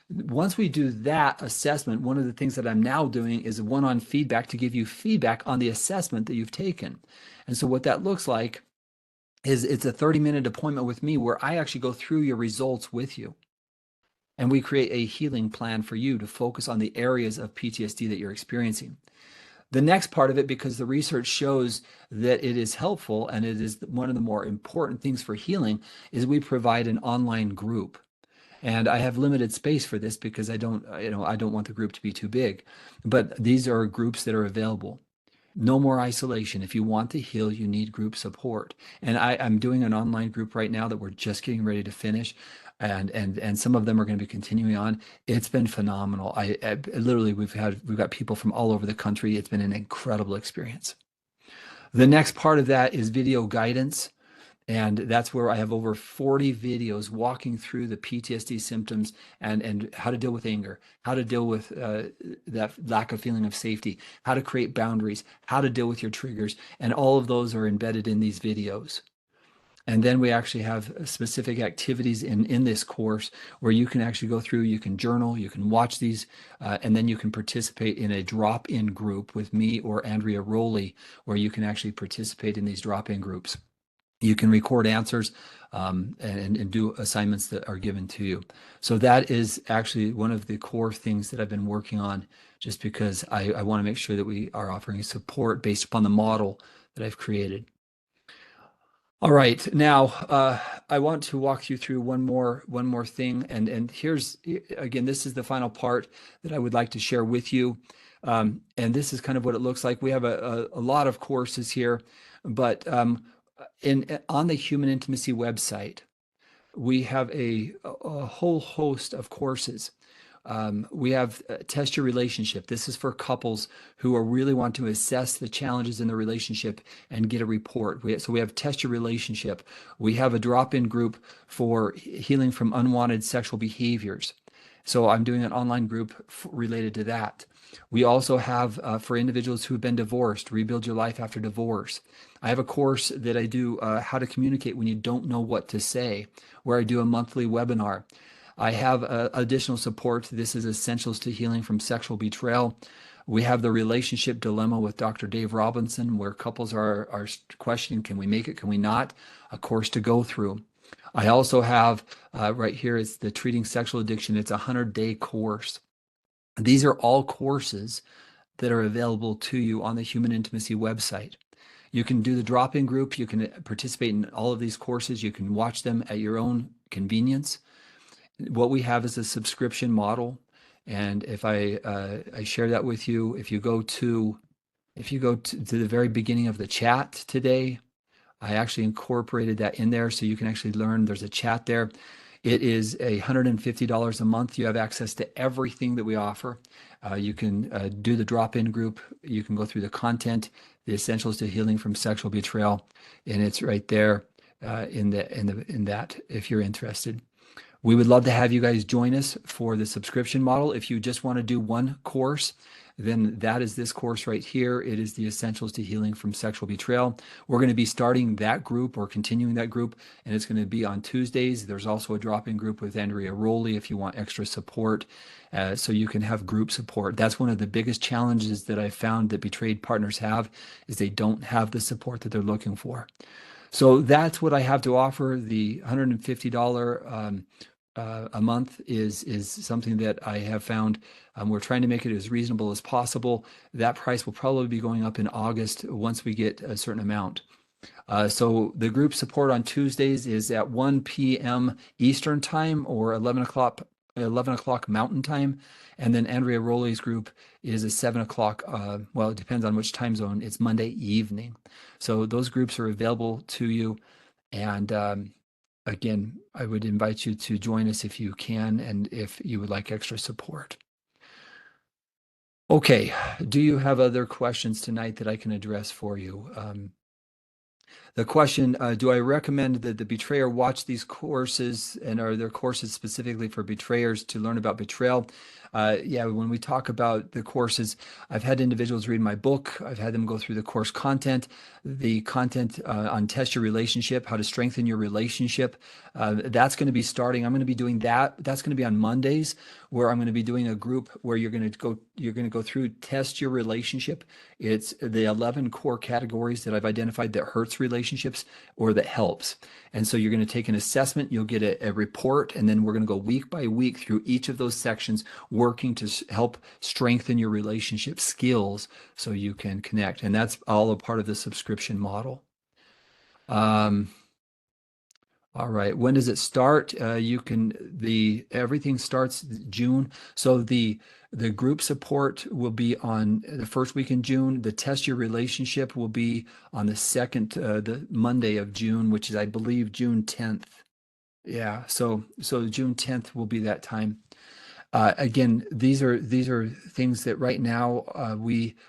Once we do that assessment, one of the things that I'm now doing is one-on feedback to give you feedback on the assessment that you've taken. And so what that looks like is it's a 30-minute appointment with me where I actually go through your results with you. and we create a healing plan for you to focus on the areas of PTSD that you're experiencing. The next part of it, because the research shows that it is helpful and it is one of the more important things for healing, is we provide an online group. And I have limited space for this because I don't want the group to be too big. But these are groups that are available. No more isolation. If you want to heal, you need group support. And I'm doing an online group right now that we're just getting ready to finish. And some of them are going to be continuing on. It's been phenomenal. I literally we've got people from all over the country. It's been an incredible experience. The next part of that is video guidance. And that's where I have over 40 videos walking through the PTSD symptoms and how to deal with anger, how to deal with that lack of feeling of safety, how to create boundaries, how to deal with your triggers. And all of those are embedded in these videos. And then we actually have specific activities in this course where you can actually go through, you can journal, you can watch these, and then you can participate in a drop-in group with me or Andrea Rowley, where you can actually participate in these drop-in groups. You can record answers and do assignments that are given to you. So that is actually one of the core things that I've been working on, just because I want to make sure that we are offering support based upon the model that I've created. All right, now I want to walk you through one more thing, and here's again, this is the final part that I would like to share with you, and this is kind of what it looks like. We have a lot of courses here, but on the Human Intimacy website, we have a whole host of courses. We have Test Your Relationship. This is for couples who are really want to assess the challenges in the relationship and get a report. So we have Test Your Relationship. We have a drop-in group for healing from unwanted sexual behaviors. So I'm doing an online group related to that. We also have for individuals who have been divorced, Rebuild Your Life After Divorce. I have a course that I do, How to Communicate When You Don't Know What to Say, where I do a monthly webinar. I have additional support. This is Essentials to Healing from Sexual Betrayal. We have the Relationship Dilemma with Dr. Dave Robinson, where couples are questioning, can we make it, can we not? A course to go through. I also have right here is the Treating Sexual Addiction. It's a 100-day course. These are all courses that are available to you on the Human Intimacy website. You can do the drop-in group. You can participate in all of these courses. You can watch them at your own convenience. What we have is a subscription model. And if I share that with you, if you go to the very beginning of the chat today, I actually incorporated that in there so you can actually learn. There's a chat there. It is $150 a month. You have access to everything that we offer. You can do the drop-in group. You can go through the content, the Essentials to Healing from Sexual Betrayal, and it's right there in that if you're interested. We would love to have you guys join us for the subscription model. If you just want to do one course, then that is this course right here. It is the Essentials to Healing from Sexual Betrayal. We're going to be starting that group or continuing that group, and it's going to be on Tuesdays. There's also a drop-in group with Andrea Rowley if you want extra support, so you can have group support. That's one of the biggest challenges that I've found that betrayed partners have, is they don't have the support that they're looking for. So that's what I have to offer. The $150 a month is something that I have found. We're trying to make it as reasonable as possible. That price will probably be going up in August once we get a certain amount. So the group support on Tuesdays is at 1 p.m. Eastern time or 11 o'clock Mountain time. And then Andrea Rowley's group is at 7 o'clock. Well, it depends on which time zone. It's Monday evening. So those groups are available to you. And again, I would invite you to join us if you can and if you would like extra support. Okay, do you have other questions tonight that I can address for you? The question, do I recommend that the betrayer watch these courses, and are there courses specifically for betrayers to learn about betrayal? Yeah, when we talk about the courses, I've had individuals read my book. I've had them go through the course content, on Test Your Relationship, how to strengthen your relationship. That's going to be starting. I'm going to be doing that. That's going to be on Mondays, where I'm going to be doing a group where you're going to go through Test Your Relationship. It's the 11 core categories that I've identified that hurts relationships. relationships or that helps. And so you're going to take an assessment, you'll get a report, and then we're going to go week by week through each of those sections, working to help strengthen your relationship skills so you can connect. And that's all a part of the subscription model. Um, all right. When does it start? Everything starts June. So the group support will be on the first week in June. The test your relationship will be on the Monday of June, which is, I believe, June 10th. Yeah. So June 10th will be that time. Again, these are things that right now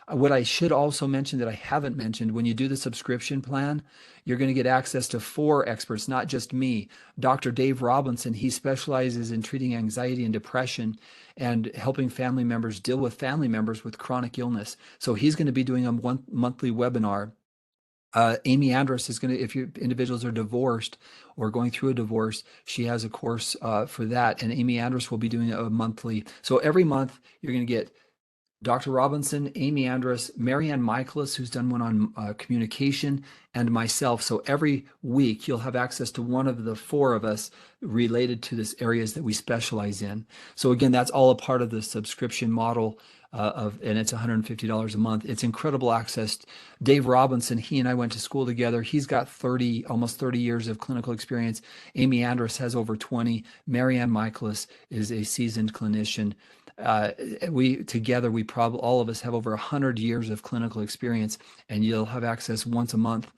what I should also mention that I haven't mentioned, when you do the subscription plan, you're going to get access to 4 experts, not just me. Dr. Dave Robinson, he specializes in treating anxiety and depression and helping family members deal with family members with chronic illness. So he's going to be doing a monthly webinar. Amy Andrus is going to, if you individuals are divorced or going through a divorce, she has a course for that. And Amy Andrus will be doing a monthly. So every month you're going to get Dr. Robinson, Amy Andrus, Marianne Michaelis, who's done one on communication, and myself. So every week you'll have access to one of the 4 of us related to this areas that we specialize in. So again, that's all a part of the subscription model and it's $150 a month. It's incredible access. Dave Robinson, he and I went to school together. He's got almost 30 years of clinical experience. Amy Andrus has over 20. Marianne Michaelis is a seasoned clinician. We probably, all of us have over 100 years of clinical experience, and you'll have access once a month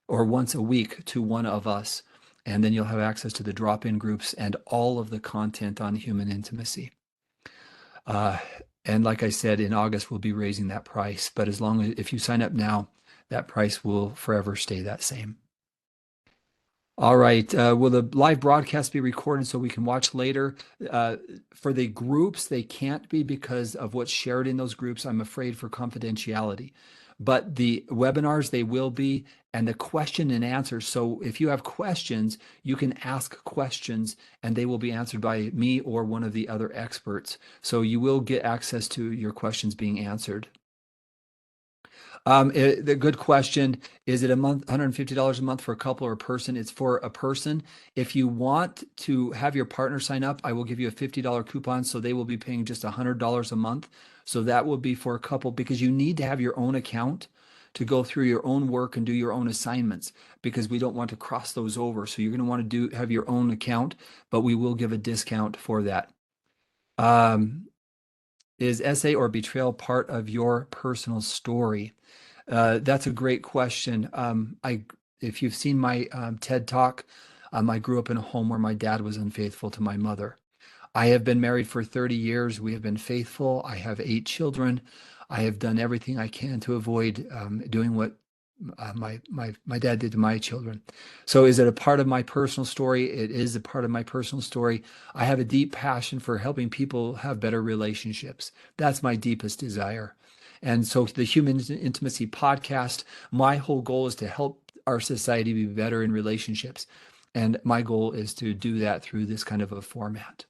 or once a week to one of us. And then you'll have access to the drop-in groups and all of the content on human intimacy. And like I said, in August, we'll be raising that price. But if you sign up now, that price will forever stay that same. All right. Will the live broadcast be recorded so we can watch later? For the groups, they can't be because of what's shared in those groups, I'm afraid, for confidentiality. But the webinars, they will be, and the question and answers. So if you have questions, you can ask questions and they will be answered by me or one of the other experts. So you will get access to your questions being answered. The good question, is it a month, $150 a month for a couple or a person? It's for a person. If you want to have your partner sign up, I will give you a $50 coupon. So they will be paying just $100 a month. So that will be for a couple, because you need to have your own account to go through your own work and do your own assignments, because we don't want to cross those over. So you're going to want to have your own account, but we will give a discount for that. Is SA or betrayal part of your personal story? That's a great question. If you've seen my TED Talk, I grew up in a home where my dad was unfaithful to my mother. I have been married for 30 years. We have been faithful. I have 8 children. I have done everything I can to avoid doing what my dad did to my children. So is it a part of my personal story? It is a part of my personal story. I have a deep passion for helping people have better relationships. That's my deepest desire. And so the Human Intimacy podcast, my whole goal is to help our society be better in relationships. And my goal is to do that through this kind of a format.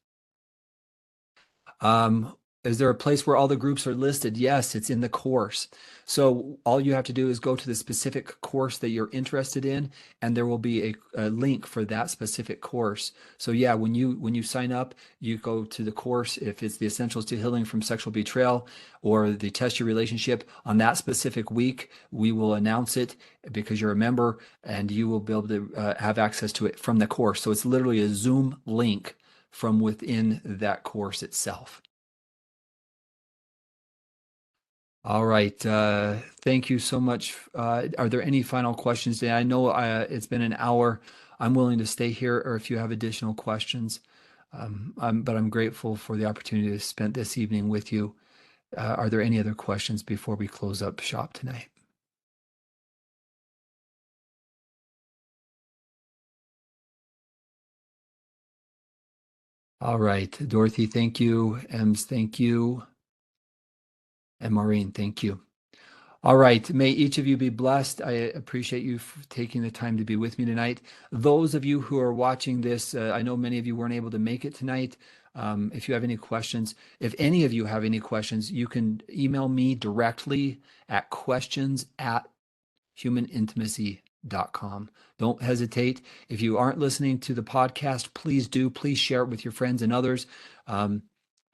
Is there a place where all the groups are listed? Yes, it's in the course. So all you have to do is go to the specific course that you're interested in, and there will be a link for that specific course. So yeah, when you sign up, you go to the course. If it's the Essentials to Healing from Sexual Betrayal or the Test Your Relationship, on that specific week, we will announce it because you're a member, and you will be able to have access to it from the course. So it's literally a Zoom link from within that course itself. All right. Thank you so much. Are there any final questions today? I know it's been an hour. I'm willing to stay here, or if you have additional questions. But I'm grateful for the opportunity to spend this evening with you. Are there any other questions before we close up shop tonight? All right. Dorothy, thank you. Ems, thank you. And Maureen, thank you. All right. May each of you be blessed. I appreciate you taking the time to be with me tonight. Those of you who are watching this, I know many of you weren't able to make it tonight. If you have any questions, if any of you have any questions, you can email me directly at questions@humanintimacy.com. Don't hesitate. If you aren't listening to the podcast, please do. Please share it with your friends and others. Um,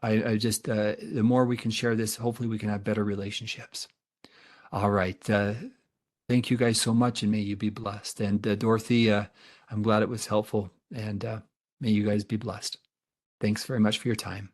I just, the more we can share this, hopefully we can have better relationships. All right. Thank you guys so much, and may you be blessed. And Dorothy, I'm glad it was helpful, and may you guys be blessed. Thanks very much for your time.